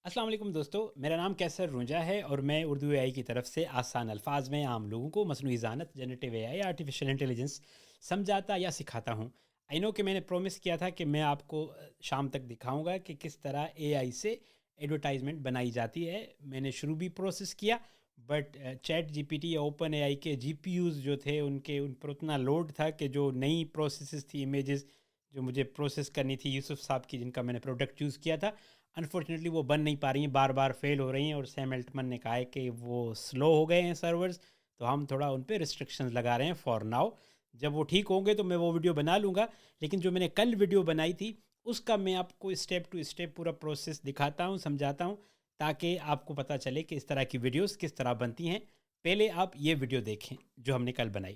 السلام علیکم دوستو، میرا نام کیسر رونجا ہے اور میں اردو اے آئی کی طرف سے آسان الفاظ میں عام لوگوں کو مصنوعی ذہانت، جنریٹیو اے آئی، آرٹیفیشل انٹیلیجنس سمجھاتا یا سکھاتا ہوں۔ آئی نو کہ میں نے پرومس کیا تھا کہ میں آپ کو شام تک دکھاؤں گا کہ کس طرح اے آئی سے ایڈورٹائزمنٹ بنائی جاتی ہے۔ میں نے شروع بھی پروسیس کیا، but chat G P T یا اوپن اے آئی کے جی پی یوز جو تھے ان پر اتنا لوڈ تھا کہ جو نئی پروسیسز تھی، امیجز جو مجھے پروسیس کرنی تھی یوسف صاحب کی، جن کا میں نے پروڈکٹ یوز کیا تھا، انفارچونیٹلی وہ بن نہیں پا رہی ہیں، بار بار فیل ہو رہی ہیں، اور سیم الٹمن نے کہا ہے کہ وہ سلو ہو گئے ہیں سرورز، تو ہم تھوڑا ان پہ ریسٹرکشنز لگا رہے ہیں فار ناؤ۔ جب وہ ٹھیک ہوں گے تو میں وہ ویڈیو بنا لوں گا، لیکن جو میں نے کل ویڈیو بنائی تھی اس کا میں آپ کو اسٹیپ ٹو اسٹیپ پورا پروسیس دکھاتا ہوں، سمجھاتا ہوں، تاکہ آپ کو پتہ چلے کہ اس طرح کی ویڈیوز کس طرح بنتی ہیں۔ پہلے آپ یہ ویڈیو دیکھیں جو ہم نے کل بنائی۔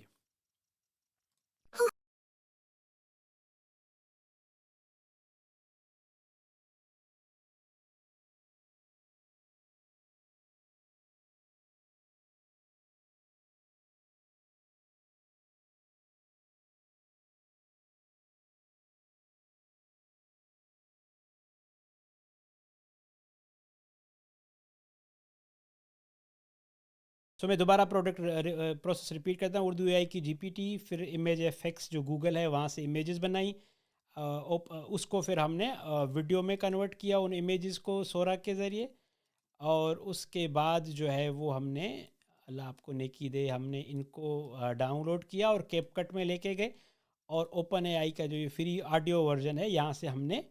سو میں دوبارہ پروسیس ریپیٹ کرتا ہوں۔ اردو اے آئی کی جی پی ٹی، پھر امیج ایف ایکس جو گوگل ہے وہاں سے امیجز بنائی، اس کو پھر ہم نے ویڈیو میں کنورٹ کیا ان امیجز کو سورا کے ذریعے، اور اس کے بعد جو ہے وہ ہم نے، اللہ آپ کو نیکی دے، ہم نے ان کو ڈاؤن لوڈ کیا اور کیپ کٹ میں لے کے گئے، اور اوپن اے آئی کا جو یہ فری آڈیو ورژن ہے یہاں سے ہم نے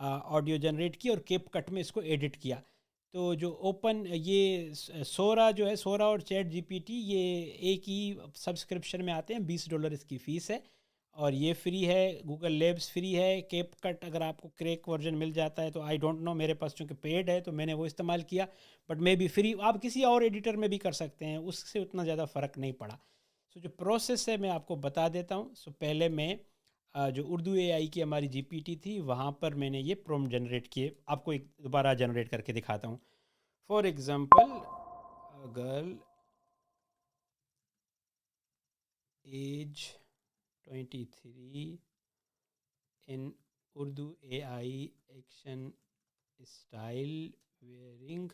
آڈیو جنریٹ کی اور کیپ کٹ میں اس کو ایڈٹ کیا۔ تو جو اوپن یہ سورا جو ہے، سورا اور چیٹ جی پی ٹی، یہ ایک ہی سبسکرپشن میں آتے ہیں، $20 اس کی فیس ہے، اور یہ فری ہے، گوگل لیبس فری ہے۔ کیپ کٹ اگر آپ کو کریک ورژن مل جاتا ہے تو آئی ڈونٹ نو، میرے پاس چونکہ پیڈ ہے تو میں نے وہ استعمال کیا، بٹ میں بھی فری آپ کسی اور ایڈیٹر میں بھی کر سکتے ہیں، اس سے اتنا زیادہ فرق نہیں پڑا۔ سو جو پروسیس ہے میں آپ کو بتا دیتا ہوں۔ سو پہلے میں جو اردو اے آئی کی ہماری جی پی ٹی تھی وہاں پر میں نے یہ پرومپٹ جنریٹ کیے، آپ کو ایک دوبارہ جنریٹ کر کے دکھاتا ہوں۔ For example, girl age 23 in Urdu AI action style wearing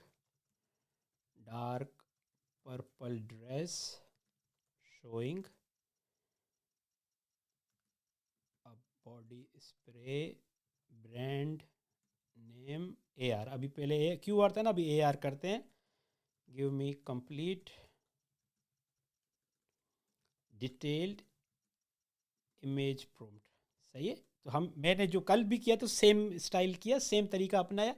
dark purple dress showing a body spray brand name AR۔ ابھی پہلے کیو آر تھا نا، ابھی اے آر کرتے ہیں۔ give me complete detailed image prompt۔ صحیح ہے، تو میں نے جو کل بھی کیا تو سیم اسٹائل کیا، سیم طریقہ اپنایا،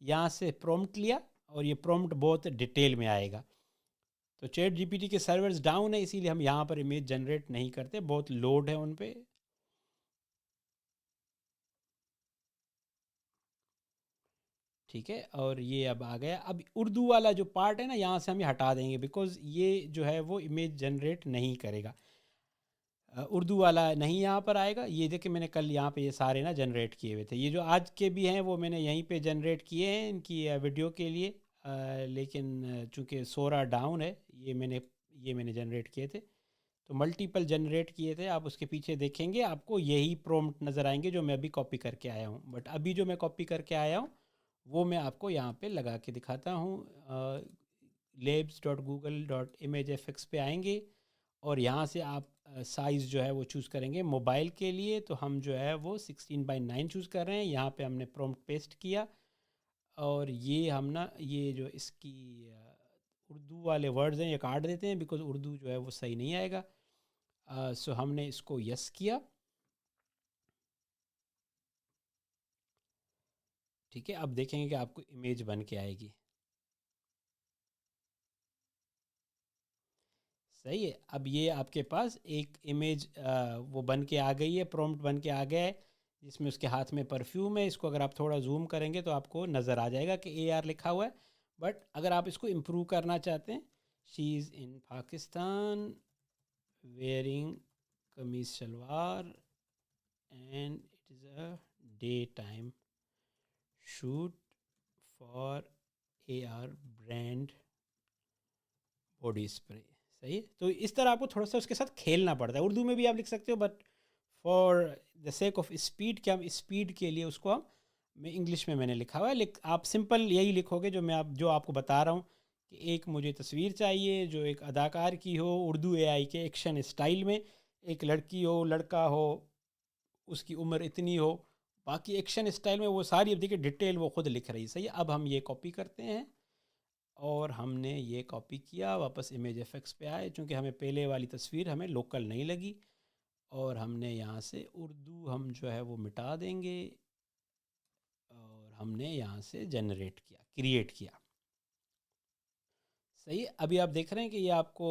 یہاں سے پرومپٹ لیا، اور یہ پرومپٹ بہت ڈیٹیل میں آئے گا۔ تو چیٹ جی پی ٹی کے سرورز ڈاؤن ہے، اسی لیے ہم یہاں پر امیج جنریٹ نہیں کرتے، بہت لوڈ ہے ان پہ۔ ٹھیک ہے، اور یہ اب آ گیا۔ اب اردو والا جو پارٹ ہے نا یہاں سے ہم یہ ہٹا دیں گے، بیکاز یہ جو ہے وہ امیج جنریٹ نہیں کرے گا، اردو والا نہیں یہاں پر آئے گا۔ یہ دیکھیں میں نے کل یہاں پہ یہ سارے نا جنریٹ کیے ہوئے تھے، یہ جو آج کے بھی ہیں وہ میں نے یہیں پہ جنریٹ کیے ہیں ان کی ویڈیو کے لیے، لیکن چونکہ سورا ڈاؤن ہے، یہ میں نے جنریٹ کیے تھے، تو ملٹیپل جنریٹ کیے تھے۔ آپ اس کے پیچھے دیکھیں گے آپ کو یہی پرومپٹ نظر آئیں گے جو میں ابھی کاپی کر کے آیا ہوں، بٹ ابھی جو میں کاپی کر کے آیا ہوں وہ میں آپ کو یہاں پہ لگا کے دکھاتا ہوں۔ labs.google.imagefx پہ آئیں گے، اور یہاں سے آپ سائز جو ہے وہ چوز کریں گے موبائل کے لیے، تو ہم جو ہے وہ 16:9 چوز کر رہے ہیں۔ یہاں پہ ہم نے پرومپٹ پیسٹ کیا، اور یہ ہم نا یہ جو اس کی اردو والے ورڈز ہیں یہ کاٹ دیتے ہیں، بیکاز اردو جو ہے وہ صحیح نہیں آئے گا۔ سو ہم نے اس کو یس کیا، ٹھیک ہے۔ اب دیکھیں گے کہ آپ کو امیج بن کے آئے گی، صحیح ہے۔ اب یہ آپ کے پاس ایک امیج وہ بن کے آ گئی ہے، پرومپٹ بن کے آ گیا ہے، جس میں اس کے ہاتھ میں پرفیوم ہے۔ اس کو اگر آپ تھوڑا زوم کریں گے تو آپ کو نظر آ جائے گا کہ اے آر لکھا ہوا ہے، بٹ اگر آپ اس کو امپروو کرنا چاہتے ہیں، she is in Pakistan wearing kameez shalwar and it is a day time shoot for A R brand body spray, صحیح ہے۔ تو اس طرح آپ کو تھوڑا سا اس کے ساتھ کھیلنا پڑتا ہے، اردو میں بھی آپ لکھ سکتے ہو، but for the sake of speed کہ ہم اسپیڈ کے لیے اس کو ہم میں انگلش میں نے لکھا ہوا ہے، آپ سمپل یہی لکھو گے جو آپ کو بتا رہا ہوں کہ ایک مجھے تصویر چاہیے جو ایک اداکار کی ہو اردو اے آئی کے ایکشن اسٹائل میں، ایک لڑکی ہو لڑکا ہو، اس کی عمر اتنی ہو، باقی ایکشن اسٹائل میں وہ ساری، اب دیکھیے ڈیٹیل وہ خود لکھ رہی، صحیح ہے۔ اب ہم یہ کاپی کرتے ہیں اور ہم نے یہ کاپی کیا، واپس امیج ایف ایکس پہ آئے، چونکہ ہمیں پہلے والی تصویر ہمیں لوکل نہیں لگی، اور ہم نے یہاں سے اردو ہم جو ہے وہ مٹا دیں گے، اور ہم نے یہاں سے جنریٹ کیا، کریٹ کیا، صحیح۔ ابھی آپ دیکھ رہے ہیں کہ یہ آپ کو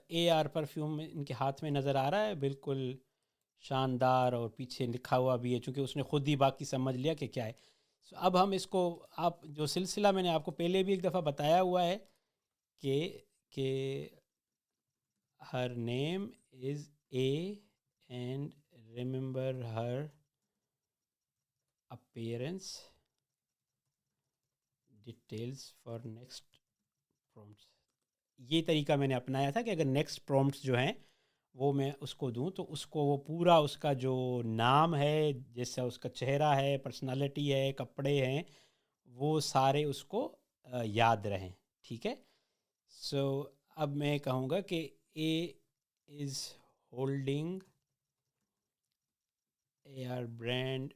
اے آر پرفیوم ان کے ہاتھ میں نظر آ رہا ہے، بالکل شاندار، اور پیچھے لکھا ہوا بھی ہے، چونکہ اس نے خود ہی باقی سمجھ لیا کہ کیا ہے۔ اب ہم اس کو، آپ جو سلسلہ میں نے آپ کو پہلے بھی ایک دفعہ بتایا ہوا ہے کہ her name is A and remember her appearance details for next prompts. یہ طریقہ میں نے اپنایا تھا کہ اگر نیکسٹ پرومپٹس جو ہیں وہ میں اس کو دوں تو اس کو وہ پورا اس کا جو نام ہے، جیسا اس کا چہرہ ہے، پرسنالٹی ہے، کپڑے ہیں، وہ سارے اس کو یاد رہیں، ٹھیک ہے۔ سو اب میں کہوں گا کہ A is holding A R brand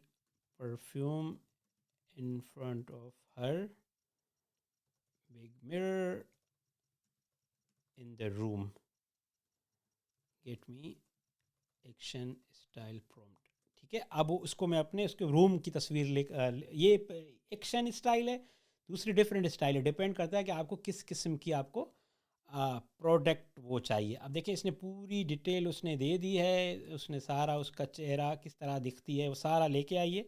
perfume in front of her big mirror in the room, get me action style prompt، ٹھیک ہے۔ اب اس کو میں اپنے اس کے روم کی تصویر یہ ایکشن اسٹائل ہے، دوسری ڈفرینٹ اسٹائل ہے، ڈپینڈ کرتا ہے کہ آپ کو کس قسم کی آپ کو پروڈکٹ وہ چاہیے۔ اب دیکھیں اس نے پوری ڈیٹیل اس نے دے دی ہے، اس نے سارا اس کا چہرہ کس طرح دکھتی ہے وہ سارا لے کے آئیے،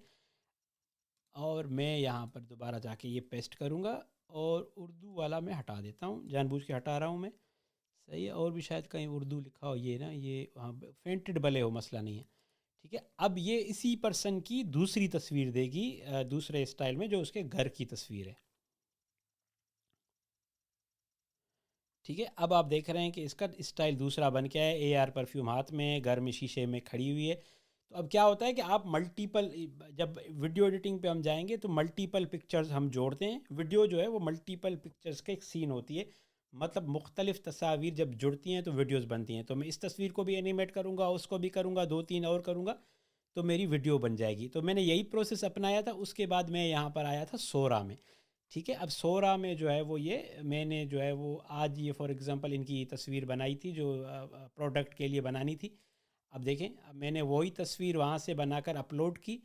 اور میں یہاں پر دوبارہ جا کے یہ پیسٹ کروں گا، اور اردو والا میں ہٹا دیتا ہوں، جان بوجھ کے ہٹا رہا ہوں میں، صحیح ہے۔ اور بھی شاید کہیں اردو لکھا ہو، یہ نا یہ وہاں فینٹڈ بلے ہو، مسئلہ نہیں ہے، ٹھیک ہے۔ اب یہ اسی پرسن کی دوسری تصویر دے گی دوسرے اسٹائل میں، جو اس کے گھر کی تصویر ہے، ٹھیک ہے۔ اب آپ دیکھ رہے ہیں کہ اس کا اسٹائل دوسرا بن کے ہے، اے آر پرفیوم ہاتھ میں، گھر میں شیشے میں کھڑی ہوئی ہے۔ تو اب کیا ہوتا ہے کہ آپ ملٹیپل، جب ویڈیو ایڈیٹنگ پہ ہم جائیں گے تو ملٹیپل پکچرز ہم جوڑتے ہیں، ویڈیو جو ہے وہ ملٹیپل پکچرز کا ایک سین ہوتی ہے، مطلب مختلف تصاویر جب جڑتی ہیں تو ویڈیوز بنتی ہیں، تو میں اس تصویر کو بھی اینیمیٹ کروں گا، اس کو بھی کروں گا، 2 3 اور کروں گا، تو میری ویڈیو بن جائے گی۔ تو میں نے یہی پروسیس اپنایا تھا، اس کے بعد میں یہاں پر آیا تھا سورا میں، ٹھیک ہے۔ اب سورا میں جو ہے وہ یہ میں نے جو ہے وہ آج یہ فار ایگزامپل ان کی تصویر بنائی تھی جو پروڈکٹ کے لیے بنانی تھی۔ اب دیکھیں، اب میں نے وہی تصویر وہاں سے بنا کر اپلوڈ کی،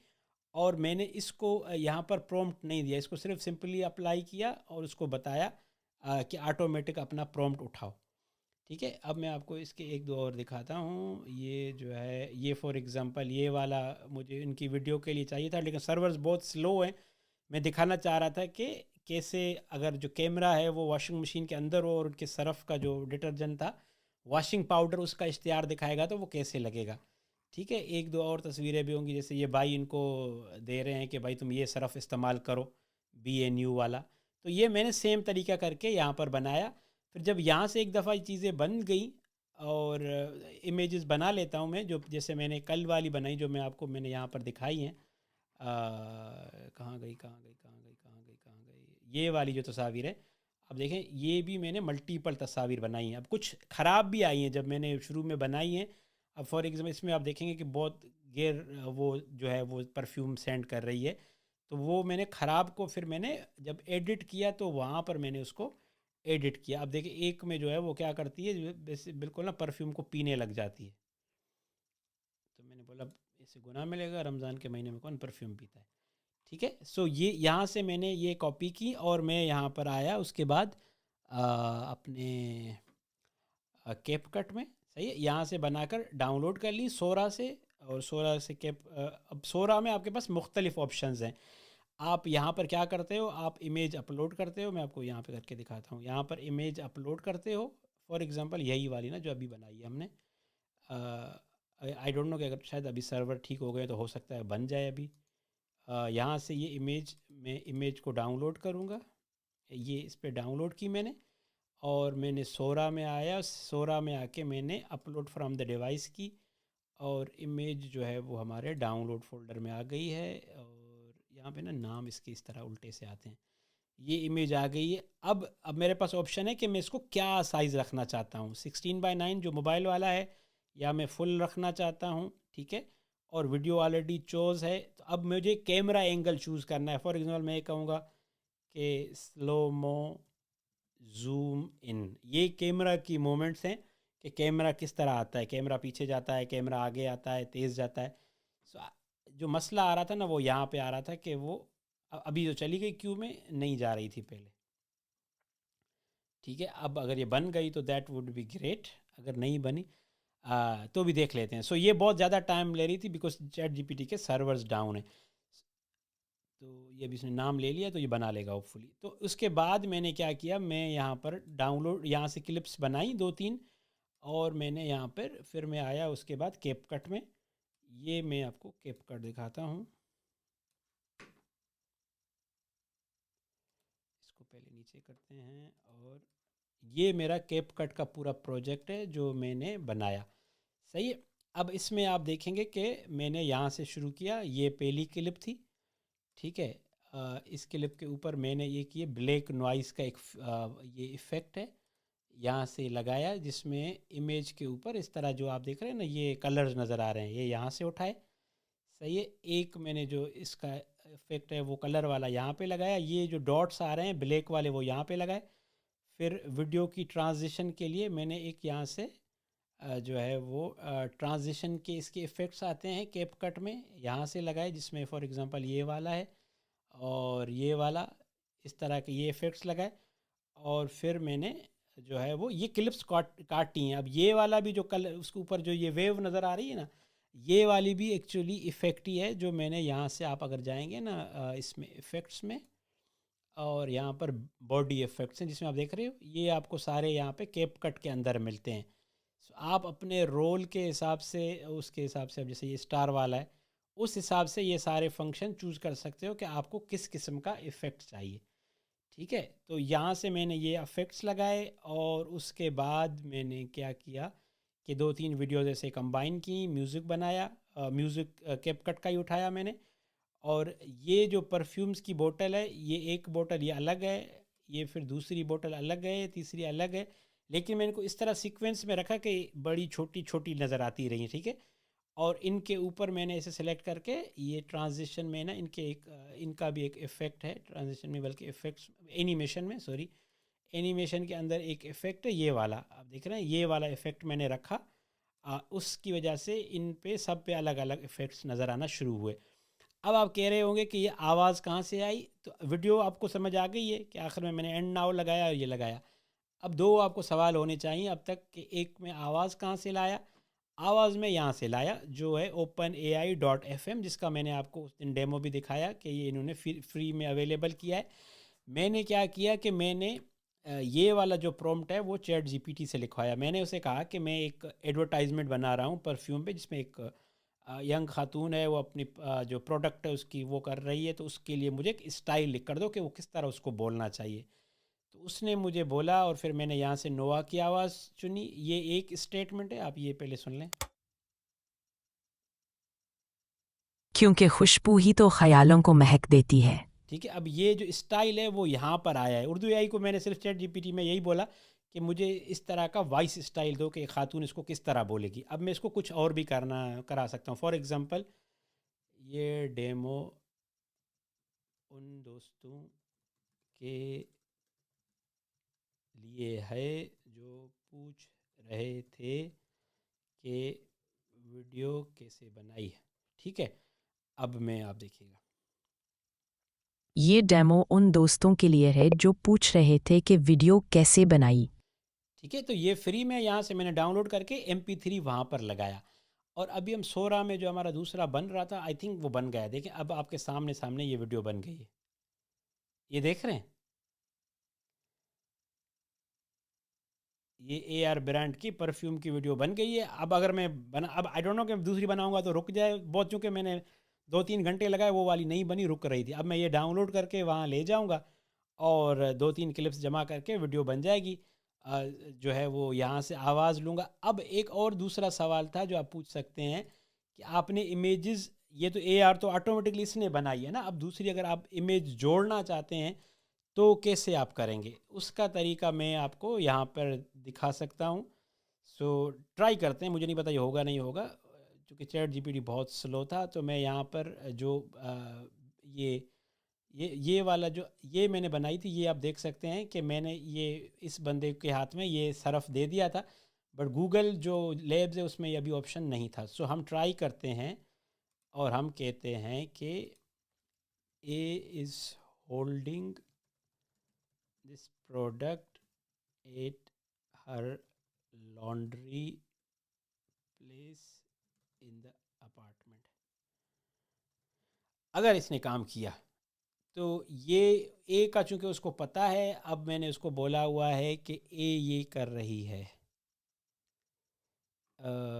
اور میں نے اس کو یہاں پر پرومپٹ نہیں دیا، اس کو صرف سمپلی اپلائی کیا اور اس کو بتایا کہ آٹومیٹک اپنا پرومپٹ اٹھاؤ، ٹھیک ہے۔ اب میں آپ کو اس کے 1 2 اور دکھاتا ہوں۔ یہ جو ہے یہ فار ایگزامپل یہ والا مجھے ان کی ویڈیو کے لیے چاہیے تھا، لیکن سرورز بہت سلو ہیں۔ میں دکھانا چاہ رہا تھا کہ کیسے اگر جو کیمرہ ہے وہ واشنگ مشین کے اندر ہو، اور ان کے سرف کا جو ڈٹرجنٹ تھا واشنگ پاؤڈر اس کا اشتہار دکھائے گا تو وہ کیسے لگے گا، ٹھیک ہے۔ 1 2 اور تصویریں بھی ہوں گی، جیسے یہ بھائی ان کو دے رہے ہیں کہ بھائی تم یہ سرف استعمال کرو، BNU والا، تو یہ میں نے سیم طریقہ کر کے یہاں پر بنایا۔ پھر جب یہاں سے ایک دفعہ یہ چیزیں بن گئیں، اور امیجز بنا لیتا ہوں میں، جو جیسے میں نے کل والی بنائی جو میں آپ کو میں نے یہاں پر دکھائی ہیں، کہاں گئی یہ والی جو تصاویر ہے، اب دیکھیں یہ بھی میں نے ملٹیپل تصاویر بنائی ہیں، اب کچھ خراب بھی آئی ہیں جب میں نے شروع میں بنائی ہیں۔ اب فار ایگزامپل اس میں آپ دیکھیں گے کہ بہت غیر وہ جو ہے وہ پرفیوم سینڈ کر رہی ہے، تو وہ میں نے خراب کو پھر میں نے جب ایڈٹ کیا تو وہاں پر میں نے اس کو ایڈٹ کیا۔ اب دیکھیں ایک میں جو ہے وہ کیا کرتی ہے، بالکل نا پرفیوم کو پینے لگ جاتی ہے، تو میں نے بولا اسے گناہ ملے گا، رمضان کے مہینے میں کون پرفیوم پیتا ہے، ٹھیک ہے۔ سو یہ یہاں سے میں نے یہ کاپی کی، اور میں یہاں پر آیا اس کے بعد اپنے کیپ کٹ میں، صحیح ہے، یہاں سے بنا کر ڈاؤن لوڈ کر لی سورا سے، اور سورا سے اب سورا میں آپ کے پاس مختلف آپشنز ہیں۔ آپ یہاں پر کیا کرتے ہو، آپ امیج اپلوڈ کرتے ہو، میں آپ کو یہاں پہ کر کے دکھاتا ہوں، یہاں پر امیج اپلوڈ کرتے ہو، فار ایگزامپل یہی والی نا جو ابھی بنائی ہے ہم نے، آئی ڈونٹ نو کہ اگر شاید ابھی سرور ٹھیک ہو گئے تو ہو سکتا ہے بن جائے ابھی۔ یہاں سے یہ میں امیج کو ڈاؤن لوڈ کروں گا، یہ اس پہ ڈاؤن لوڈ کی میں نے، اور میں نے سورا میں آیا، سورا میں آ کے میں نے اپلوڈ فرام دا ڈیوائس کی، اور امیج جو ہے وہ ہمارے ڈاؤن لوڈ فولڈر میں آ گئی ہے، اور یہاں پہ نا نام اس کے اس طرح الٹے سے آتے ہیں. یہ امیج آ گئی ہے. اب میرے پاس آپشن ہے کہ میں اس کو کیا سائز رکھنا چاہتا ہوں, 16:9 جو موبائل والا ہے, یا میں فل رکھنا چاہتا ہوں. ٹھیک ہے, اور ویڈیو آلریڈی چوز ہے. تو اب مجھے کیمرہ اینگل چوز کرنا ہے. فار ایگزامپل میں یہ کہوں گا کہ سلو مو زوم ان, یہ کیمرہ کی مومنٹس ہیں کہ کیمرہ کس طرح آتا ہے, کیمرہ پیچھے جاتا ہے, کیمرہ آگے آتا ہے, تیز جاتا ہے. جو مسئلہ آ رہا تھا نا وہ یہاں پہ آ رہا تھا کہ وہ ابھی جو چلی گئی کیو میں نہیں جا رہی تھی پہلے. ٹھیک ہے, اب اگر یہ بن گئی تو دیٹ وڈ بی گریٹ. اگر نہیں بنی تو بھی دیکھ لیتے ہیں. سو یہ بہت زیادہ ٹائم لے رہی تھی because chat G P T کے سرورز ڈاؤن ہیں. تو یہ ابھی اس نے نام لے لیا تو یہ بنا لے گا ہوپ فلی. تو اس کے بعد میں نے کیا کیا, میں یہاں پر ڈاؤن لوڈ یہاں سے کلپس بنائی 2-3, اور میں نے یہاں پر پھر میں آیا اس کے بعد کیپ کٹ میں. یہ میں آپ کو کیپ کٹ دکھاتا ہوں. اس کو پہلے نیچے کرتے ہیں, اور یہ میرا کیپ کٹ کا پورا پروجیکٹ ہے جو میں نے بنایا. صحیح ہے. اب اس میں آپ دیکھیں گے کہ میں نے یہاں سے شروع کیا. یہ پہلی کلپ تھی. ٹھیک ہے, اس کلپ کے اوپر میں نے یہ کیا بلیک نوائز کا ایک یہ ایفیکٹ ہے یہاں سے لگایا, جس میں امیج کے اوپر اس طرح جو آپ دیکھ رہے ہیں نا یہ کلرز نظر آ رہے ہیں, یہ یہاں سے اٹھائے. صحیح ہے. ایک میں نے جو اس کا افیکٹ ہے وہ کلر والا یہاں پہ لگایا. یہ جو ڈاٹس آ رہے ہیں بلیک والے وہ یہاں پہ لگائے. پھر ویڈیو کی ٹرانزیشن کے لیے میں نے ایک یہاں سے جو ہے وہ ٹرانزیشن کے اس کے افیکٹس آتے ہیں کیپ کٹ میں, یہاں سے لگائے, جس میں فار ایگزامپل یہ والا ہے اور یہ والا, اس طرح کے یہ افیکٹس لگائے. اور پھر میں نے جو ہے وہ یہ کلپس کاٹی ہیں. اب یہ والا بھی جو کلر اس کے اوپر جو یہ ویو نظر آ رہی ہے نا, یہ والی بھی ایکچولی ایفیکٹ ہی ہے جو میں نے یہاں سے, آپ اگر جائیں گے نا اس میں ایفیکٹس میں, اور یہاں پر باڈی ایفیکٹس ہیں جس میں آپ دیکھ رہے ہو, یہ آپ کو سارے یہاں پہ کیپ کٹ کے اندر ملتے ہیں. آپ اپنے رول کے حساب سے, اس کے حساب سے, اب جیسے یہ اسٹار والا ہے اس حساب سے یہ سارے فنکشن چوز کر سکتے ہو کہ آپ کو کس قسم کا ایفیکٹ چاہیے. ٹھیک ہے, تو یہاں سے میں نے یہ افیکٹس لگائے, اور اس کے بعد میں نے کیا کیا کہ 2-3 ویڈیوز ایسے کمبائن کی, میوزک بنایا, میوزک کیپ کٹ کا ہی اٹھایا میں نے. اور یہ جو پرفیومز کی بوٹل ہے, یہ ایک بوٹل یہ الگ ہے, یہ پھر دوسری بوٹل الگ ہے, تیسری الگ ہے, لیکن میں ان کو اس طرح سیکوینس میں رکھا کہ بڑی چھوٹی چھوٹی نظر آتی رہی. ٹھیک ہے, اور ان کے اوپر میں نے اسے سلیکٹ کر کے یہ ٹرانزیشن میں نا ان کے ایک ان کا بھی ایک ایفیکٹ ہے ٹرانزیشن میں, بلکہ ایفیکٹس اینیمیشن میں, سوری اینیمیشن کے اندر ایک ایفیکٹ ہے یہ والا, آپ دیکھ رہے ہیں یہ والا ایفیکٹ میں نے رکھا. اس کی وجہ سے ان پہ سب پہ الگ الگ ایفیکٹس نظر آنا شروع ہوئے. اب آپ کہہ رہے ہوں گے کہ یہ آواز کہاں سے آئی, تو ویڈیو آپ کو سمجھ آ گئی ہے کہ آخر میں نے اینڈ ناؤ لگایا اور یہ لگایا. اب 2 آپ کو سوال ہونے چاہیے اب تک کہ ایک میں آواز کہاں سے لایا. آواز میں یہاں سے لایا جو ہے OpenAI.fm, جس کا میں نے آپ کو اس دن ڈیمو بھی دکھایا کہ یہ انہوں نے فری میں اویلیبل کیا ہے. میں نے کیا کیا کہ میں نے یہ والا جو پرومپٹ ہے وہ چیٹ جی پی ٹی سے لکھوایا. میں نے اسے کہا کہ میں ایک ایڈورٹائزمنٹ بنا رہا ہوں پرفیوم پہ, جس میں ایک ینگ خاتون ہے, وہ اپنی جو پروڈکٹ ہے اس کی وہ کر رہی ہے, تو اس کے لیے مجھے ایک اسٹائل لکھ کر دو کہ وہ کس طرح اس کو بولنا چاہیے. تو اس نے مجھے بولا, اور پھر میں نے یہاں سے نوا کی آواز چنی. یہ ایک اسٹیٹمنٹ ہے, آپ یہ پہلے سن لیں. کیونکہ خوشبو ہی تو خیالوں کو مہک دیتی ہے. ٹھیک ہے, اب یہ جو اسٹائل ہے وہ یہاں پر آیا ہے. اردو AI کو میں نے صرف چیٹ جی پی ٹی میں یہی بولا کہ مجھے اس طرح کا وائس اسٹائل دو کہ خاتون اس کو کس طرح بولے گی. اب میں اس کو کچھ اور بھی کرا سکتا ہوں. فار ایگزامپل یہ ڈیمو ان دوستوں کے لیے ہے جو پوچھ رہے تھے کہ ویڈیو کیسے بنائی ہے. ٹھیک ہے, اب میں آپ دیکھیے گا, یہ ڈیمو ان دوستوں کے لیے ہے جو پوچھ رہے تھے کہ ویڈیو کیسے بنائی. ٹھیک ہے, تو یہ فری میں یہاں سے میں نے ڈاؤن لوڈ کر کے MP3 وہاں پر لگایا. اور ابھی ہم 16 میں جو ہمارا دوسرا بن رہا تھا, آئی تھنک وہ بن گیا. دیکھیں اب آپ کے سامنے یہ ویڈیو بن گئی ہے, یہ دیکھ رہے ہیں, یہ AR برانڈ کی پرفیوم کی ویڈیو بن گئی ہے. اب اگر میں اب آئی ڈونٹ نو کہ دوسری بناؤں گا تو رک جائے بہت, چونکہ میں نے 2-3 گھنٹے لگائے, وہ والی نہیں بنی, رک رہی تھی. اب میں یہ ڈاؤن لوڈ کر کے وہاں لے جاؤں گا اور 2-3 کلپس جمع کر کے ویڈیو بن جائے گی. جو ہے وہ یہاں سے آواز لوں گا. اب ایک اور دوسرا سوال تھا جو آپ پوچھ سکتے ہیں کہ آپ نے امیجز یہ تو اے آر تو آٹومیٹکلی اس نے بنائی ہے نا. اب دوسری اگر آپ امیج جوڑنا چاہتے ہیں تو کیسے آپ کریں گے, اس کا طریقہ میں آپ کو یہاں پر دکھا سکتا ہوں. سو ٹرائی کرتے ہیں, مجھے نہیں پتا یہ ہوگا نہیں ہوگا, چونکہ چیٹ جی پی ٹی بہت سلو تھا. تو میں یہاں پر جو یہ والا جو یہ میں نے بنائی تھی, یہ آپ دیکھ سکتے ہیں کہ میں نے یہ اس بندے کے ہاتھ میں یہ صرف دے دیا تھا, بٹ گوگل جو لیبز ہے اس میں یہ ابھی آپشن نہیں تھا. سو ہم ٹرائی کرتے ہیں اور ہم کہتے ہیں کہ A is holding this product at her laundry place in the apartment. اگر اس نے کام کیا تو یہ اے کا چونکہ اس کو پتہ ہے, اب میں نے اس کو بولا ہوا ہے کہ اے یہ کر رہی ہے.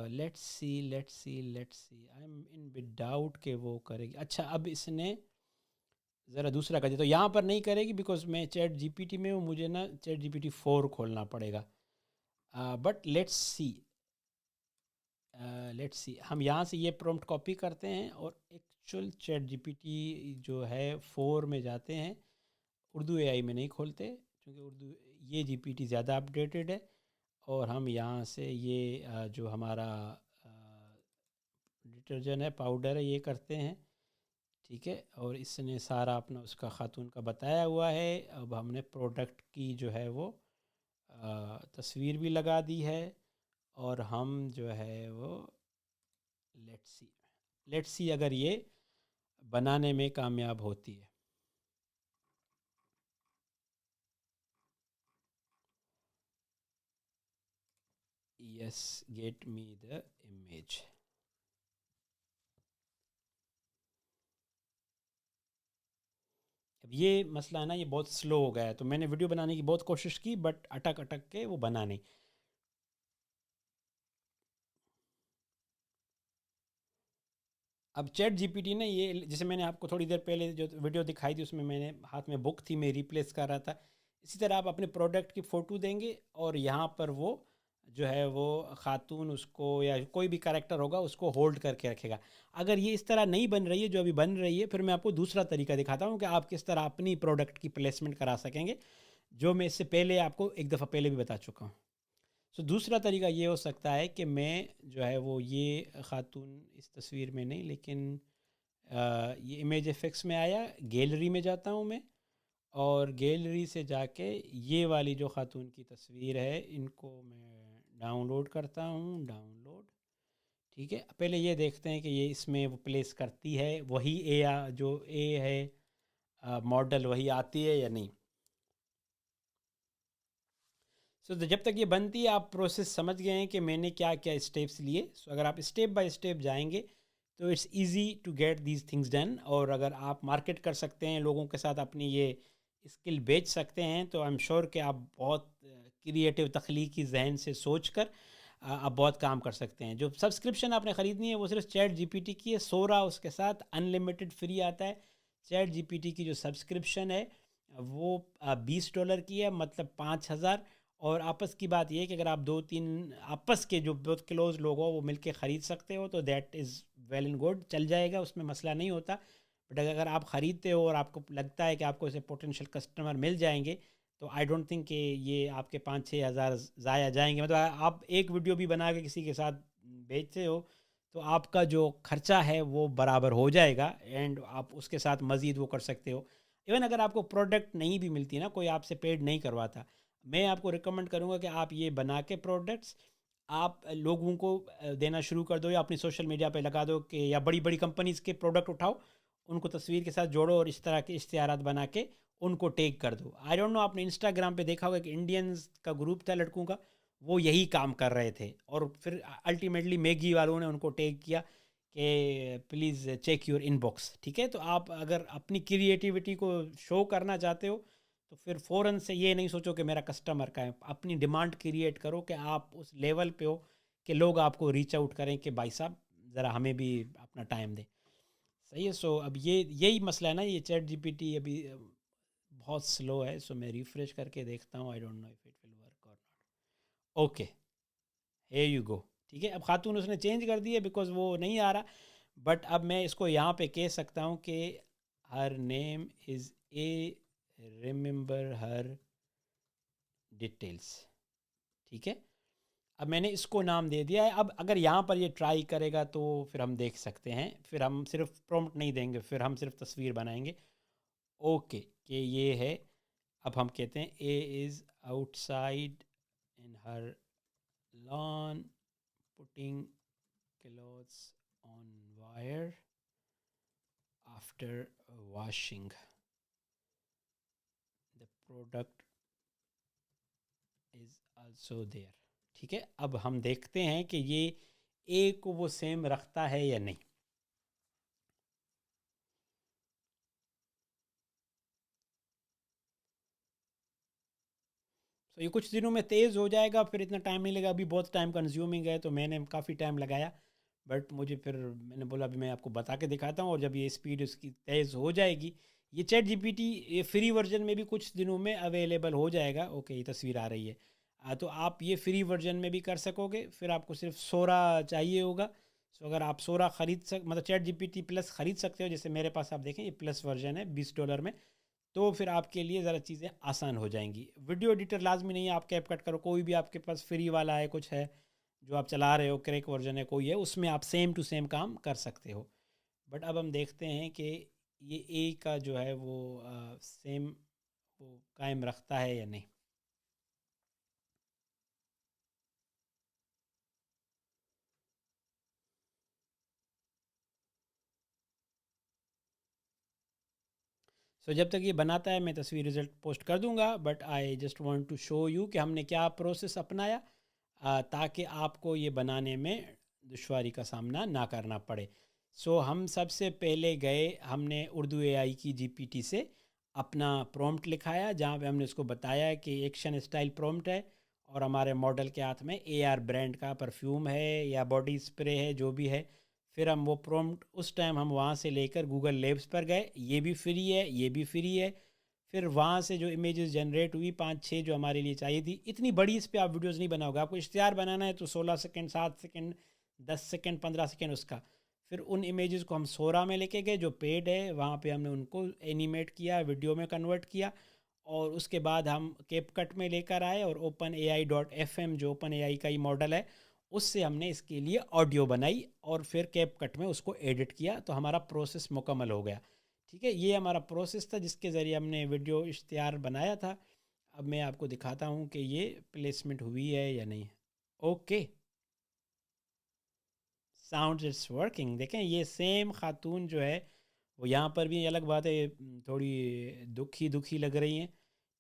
Let's see I am in but doubt کہ وہ کرے گی. اچھا اب اس نے ذرا دوسرا کر دیا, تو یہاں پر نہیں کرے گی بیکاز میں چیٹ جی پی ٹی میں ہوں, مجھے نا چیٹ جی پی ٹی 4 کھولنا پڑے گا. بٹ لیٹس سی ہم یہاں سے یہ پرومپٹ کاپی کرتے ہیں اور actual chat G P T جو ہے 4 میں جاتے ہیں. اردو اے آئی میں نہیں کھولتے کیونکہ اردو یہ جی پی ٹی زیادہ اپڈیٹڈ ہے. اور ہم یہاں سے یہ جو ہمارا ڈٹرجن ہے, پاؤڈر ہے, یہ کرتے ہیں. ٹھیک ہے, اور اس نے سارا اپنا اس کا خاتون کا بتایا ہوا ہے. اب ہم نے پروڈکٹ کی جو ہے وہ تصویر بھی لگا دی ہے, اور ہم جو ہے وہ لیٹس سی اگر یہ بنانے میں کامیاب ہوتی ہے. یس گیٹ می دا امیج. اب یہ مسئلہ ہے نا, یہ بہت سلو ہو گیا ہے, تو میں نے ویڈیو بنانے کی بہت کوشش کی بٹ اٹک کے وہ بنا نہیں. اب چیٹ جی پی ٹی نے یہ, جیسے میں نے آپ کو تھوڑی دیر پہلے جو ویڈیو دکھائی تھی اس میں نے ہاتھ میں بک تھی, میں ریپلیس کر رہا تھا. اسی طرح آپ اپنے پروڈکٹ کی فوٹو دیں گے اور یہاں پر وہ جو ہے وہ خاتون اس کو یا کوئی بھی کریکٹر ہوگا اس کو ہولڈ کر کے رکھے گا. اگر یہ اس طرح نہیں بن رہی ہے جو ابھی بن رہی ہے, پھر میں آپ کو دوسرا طریقہ دکھاتا ہوں کہ آپ کس طرح اپنی پروڈکٹ کی پلیسمنٹ کرا سکیں گے, جو میں اس سے پہلے آپ کو ایک دفعہ پہلے بھی بتا چکا ہوں. سو دوسرا طریقہ یہ ہو سکتا ہے کہ میں جو ہے وہ یہ خاتون اس تصویر میں نہیں, لیکن یہ امیج افیکٹس میں آیا, گیلری میں جاتا ہوں میں, اور گیلری سے جا کے یہ والی جو خاتون کی تصویر ہے ان کو میں ڈاؤن لوڈ کرتا ہوں. ٹھیک ہے, پہلے یہ دیکھتے ہیں کہ یہ اس میں وہ پلیس کرتی ہے, وہی اے جو اے ہے ماڈل وہی آتی ہے یا نہیں. سو جب تک یہ بنتی ہے آپ پروسیس سمجھ گئے ہیں کہ میں نے کیا کیا اسٹیپس لیے. سو اگر آپ اسٹیپ بائی اسٹیپ جائیں گے تو it's easy to get these things done. اور اگر آپ مارکیٹ کر سکتے ہیں, لوگوں کے ساتھ اپنی یہ اسکل بیچ سکتے ہیں, تو آئی ایم شیور کہ آپ بہت کریٹیو تخلیقی ذہن سے سوچ کر آپ بہت کام کر سکتے ہیں. جو سبسکرپشن آپ نے خریدنی ہے وہ صرف چیٹ جی پی ٹی کی ہے, 16 اس کے ساتھ ان لمیٹڈ فری آتا ہے. چیٹ جی پی ٹی کی جو سبسکرپشن ہے وہ $20 کی ہے, مطلب 5,000. اور آپس کی بات یہ ہے کہ اگر آپ 2-3 آپس کے جو بہت کلوز لوگ ہو وہ مل کے خرید سکتے ہو تو that is well and good, چل جائے گا, اس میں مسئلہ نہیں ہوتا. بٹ اگر آپ خریدتے ہو اور آپ کو لگتا ہے کہ آپ کو اسے پوٹینشیل کسٹمر مل جائیں گے, تو آئی ڈونٹ تھنک کہ یہ آپ کے 5-6 ہزار ضائع جائیں گے. مطلب آپ ایک ویڈیو بھی بنا کے کسی کے ساتھ بیچتے ہو تو آپ کا جو خرچہ ہے وہ برابر ہو جائے گا, اینڈ آپ اس کے ساتھ مزید وہ کر سکتے ہو. ایون اگر آپ کو پروڈکٹ نہیں بھی ملتی نا, کوئی آپ سے پیڈ نہیں کرواتا, میں آپ کو ریکمنڈ کروں گا کہ آپ یہ بنا کے پروڈکٹس آپ لوگوں کو دینا شروع کر دو, یا اپنی سوشل میڈیا پہ لگا دو کہ, یا بڑی بڑی کمپنیز کے پروڈکٹ اٹھاؤ, ان کو تصویر کے ساتھ جوڑو اور اس طرح کے اشتہارات بنا کے ان کو ٹیگ کر دو. آئی ڈونٹ نو آپ نے انسٹاگرام پہ دیکھا ہوگا کہ انڈینز کا گروپ تھا لڑکوں کا, وہ یہی کام کر رہے تھے, اور پھر الٹیمیٹلی میگی والوں نے ان کو ٹیگ کیا کہ please check your in box. ٹھیک ہے, تو آپ اگر اپنی کریٹیوٹی کو شو کرنا چاہتے ہو تو پھر فوراً سے یہ نہیں سوچو کہ میرا کسٹمر کا ہے, اپنی ڈیمانڈ کریٹ کرو کہ آپ اس لیول پہ ہو کہ لوگ آپ کو ریچ آؤٹ کریں کہ بھائی صاحب ذرا ہمیں بھی اپنا ٹائم دیں. صحیح ہے. سو اب یہی مسئلہ ہے نا, یہ چیٹ جی پی ٹی ابھی بہت سلو ہے. سو میں ریفریش کر کے دیکھتا ہوں, I don't know if it will work or not. Okay, here you go. ٹھیک ہے, اب خاتون اس نے چینج کر دی ہے بیکاز وہ نہیں آ رہا. بٹ اب میں اس کو یہاں پہ کہہ سکتا ہوں کہ her name is a, remember Hare details. ٹھیک ہے، اب میں نے اس کو نام دے دیا ہے. اب اگر یہاں پر یہ ٹرائی کرے گا تو پھر ہم دیکھ سکتے ہیں. پھر ہم صرف پرومپٹ نہیں دیں گے، پھر ہم صرف تصویر بنائیں گے. اوکے کہ یہ ہے. اب ہم کہتے ہیں A is outside in her lawn putting clothes on wire after washing the product is also there. ٹھیک ہے، اب ہم دیکھتے ہیں کہ یہ اے کو وہ سیم رکھتا ہے یا نہیں. یہ کچھ دنوں میں تیز ہو جائے گا، پھر اتنا ٹائم نہیں لگا. ابھی بہت ٹائم کنزیومنگ ہے، تو میں نے کافی ٹائم لگایا. بٹ مجھے پھر میں نے بولا ابھی میں آپ کو بتا کے دکھاتا ہوں، اور جب یہ اسپیڈ اس کی تیز ہو جائے گی. یہ چیٹ جی پی ٹی یہ فری ورژن میں بھی کچھ دنوں میں اویلیبل ہو جائے گا. اوکے یہ تصویر آ رہی ہے. تو آپ یہ فری ورژن میں بھی کر سکو گے. پھر آپ کو صرف سورا چاہیے ہوگا. سو اگر آپ سورا مطلب chat G P T plus خرید سکتے ہو، جیسے میرے پاس آپ دیکھیں یہ پلس ورژن ہے $20 میں، تو پھر آپ کے لیے ذرا چیزیں آسان ہو جائیں گی. ویڈیو ایڈیٹر لازمی نہیں ہے آپ کیپ کٹ کرو، کوئی بھی آپ کے پاس فری والا ہے، کچھ ہے جو آپ چلا رہے ہو، کریک ورژن ہے کوئی ہے، اس میں آپ سیم ٹو سیم کام کر سکتے ہو. بٹ اب ہم دیکھتے ہیں کہ یہ اے کا جو ہے وہ سیم وہ قائم رکھتا ہے یا نہیں. جب تک یہ بناتا ہے میں تصویر رزلٹ پوسٹ کر دوں گا. But I just want to show you کہ ہم نے کیا پروسیس اپنایا، تاکہ آپ کو یہ بنانے میں دشواری کا سامنا نہ کرنا پڑے. ہم سب سے پہلے گئے، ہم نے اردو اے آئی کی جی پی ٹی سے اپنا پرومپٹ لکھایا، جہاں پہ ہم نے اس کو بتایا کہ ایکشن اسٹائل پرومپٹ ہے، اور ہمارے ماڈل کے ہاتھ میں اے آر برانڈ کا پرفیوم ہے یا باڈی اسپرے ہے جو بھی ہے. پھر ہم وہ پرومپٹ اس ٹائم ہم وہاں سے لے کر گوگل لیبس پر گئے. یہ بھی فری ہے، یہ بھی فری ہے. پھر وہاں سے جو امیجز جنریٹ ہوئی 5-6 جو ہمارے لیے چاہیے تھی، اتنی بڑی اس پہ آپ ویڈیوز نہیں بناؤ گے. آپ کو اشتہار بنانا ہے تو 16 سیکنڈ، 7 سیکنڈ، 10 سیکنڈ، 15 سیکنڈ اس کا. پھر ان امیجز کو ہم سورا میں لے کے گئے جو پیڈ ہے، وہاں پہ ہم نے ان کو اینیمیٹ کیا، ویڈیو میں کنورٹ کیا. اور اس کے بعد ہم کیپ کٹ میں لے کر آئے، اور اوپن اے آئی .fm جو اوپن اے آئی کا ہی ماڈل ہے، اس سے ہم نے اس کے لیے آڈیو بنائی، اور پھر کیپ کٹ میں اس کو ایڈٹ کیا. تو ہمارا پروسیس مکمل ہو گیا. ٹھیک ہے، یہ ہمارا پروسیس تھا جس کے ذریعے ہم نے ویڈیو اشتہار بنایا تھا. اب میں آپ کو دکھاتا ہوں کہ یہ پلیسمنٹ ہوئی ہے یا نہیں. Okay, sound it's working. دیکھیں یہ سیم خاتون جو ہے وہ یہاں پر بھی، الگ بات ہے تھوڑی دکھی لگ رہی ہیں.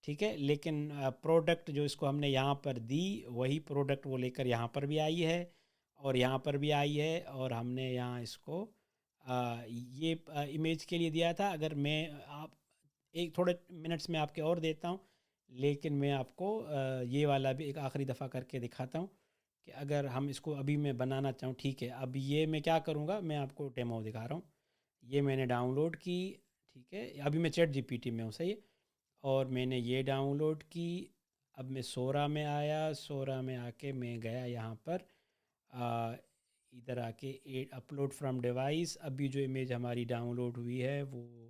ٹھیک ہے، لیکن پروڈکٹ جو اس کو ہم نے یہاں پر دی، وہی پروڈکٹ وہ لے کر یہاں پر بھی آئی ہے، اور یہاں پر بھی آئی ہے. اور ہم نے یہاں اس کو یہ امیج کے لیے دیا تھا. اگر میں آپ ایک تھوڑے منٹس میں آپ کے اور دیتا ہوں، لیکن میں آپ کو یہ والا بھی ایک آخری دفعہ کر کے دکھاتا ہوں کہ اگر ہم اس کو ابھی میں بنانا چاہوں. ٹھیک ہے، اب یہ میں کیا کروں گا، میں آپ کو ڈیمو دکھا رہا ہوں. یہ میں نے ڈاؤن لوڈ کی. ٹھیک ہے، ابھی میں چیٹ جی پی ٹی میں ہوں، صحیح ہے، اور میں نے یہ ڈاؤن لوڈ کی. اب میں سورا میں آیا، سورا میں آ کے میں گیا یہاں پر ادھر آ کے اپلوڈ فرام ڈیوائس. ابھی جو امیج ہماری ڈاؤن لوڈ ہوئی ہے وہ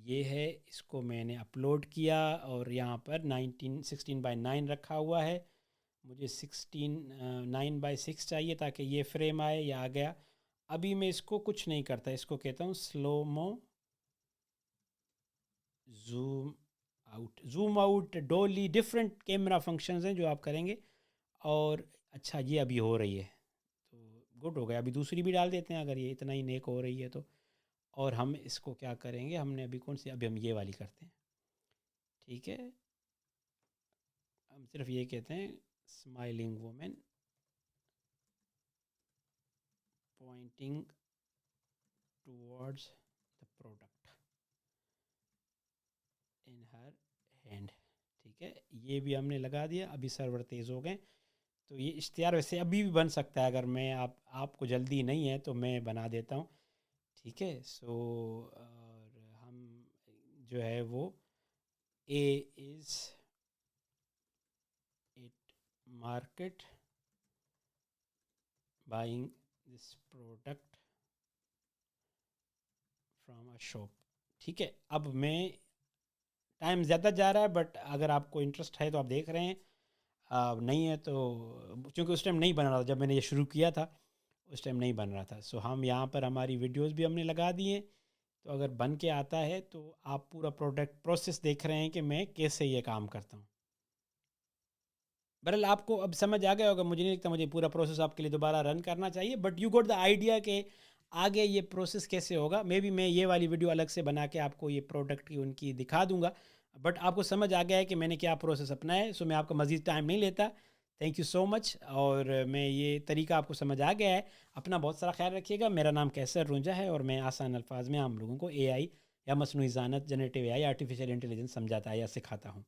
یہ ہے. اس کو میں نے اپلوڈ کیا، اور یہاں پر 16:9 رکھا ہوا ہے. مجھے 9:6 چاہیے تاکہ یہ فریم آئے. یہ آ گیا. ابھی میں اس کو کچھ نہیں کرتا، اس کو کہتا ہوں سلومو زوم آؤٹ ڈولی. ڈفرینٹ کیمرہ فنکشنز ہیں جو آپ کریں گے. اور اچھا یہ ابھی ہو رہی ہے تو گڈ ہو گیا. ابھی دوسری بھی ڈال دیتے ہیں اگر یہ اتنا ہی نیک ہو رہی ہے تو. اور ہم اس کو کیا کریں گے، ہم نے ابھی کون سی، ابھی ہم یہ والی کرتے ہیں. ٹھیک ہے، ہم صرف یہ کہتے ہیں smiling woman pointing towards the product in her hand. ٹھیک ہے، یہ بھی ہم نے لگا دیا. ابھی سرور تیز ہو گئے. تو یہ اشتہار ویسے ابھی بھی بن سکتا ہے، اگر میں آپ کو جلدی نہیں ہے تو میں بنا دیتا ہوں. ٹھیک ہے، اور ہم جو ہے وہ A is at market buying this product from a shop. ٹھیک ہے, اب میں ٹائم زیادہ جا رہا ہے بٹ اگر آپ کو انٹرسٹ ہے تو آپ دیکھ رہے ہیں, نہیں ہے تو چونکہ اس ٹائم نہیں بن رہا تھا جب میں نے یہ شروع کیا تھا, اس ٹائم نہیں بن رہا تھا. سو ہم یہاں پر ہماری ویڈیوز بھی ہم نے لگا دی ہیں, تو اگر بن کے آتا ہے تو آپ پورا پروڈکٹ پروسیس دیکھ رہے ہیں کہ میں کیسے یہ کام کرتا ہوں. بہرحال آپ کو اب سمجھ آ گیا ہوگا, مجھے نہیں لگتا مجھے پورا پروسیس آپ کے لیے دوبارہ رن کرنا چاہیے, but you got the idea کہ آگے یہ پروسیس کیسے ہوگا. مے بی میں یہ والی ویڈیو الگ سے بنا کے آپ کو یہ پروڈکٹ کی ان کی دکھا دوں گا, بٹ آپ کو سمجھ آ گیا ہے کہ میں نے کیا پروسیس اپنایا ہے. سو میں آپ کا مزید ٹائم نہیں لیتا. تھینک یو سو مچ. اور میں یہ طریقہ آپ کو سمجھ آ گیا ہے. اپنا بہت سارا خیال رکھیے گا. میرا نام کیسر رونجا ہے اور میں آسان الفاظ میں عام لوگوں کو اے آئی یا مصنوعی ذہانت, جنریٹو اے آئی, آرٹیفیشیل انٹیلیجنس سمجھاتا ہے یا سکھاتا ہوں.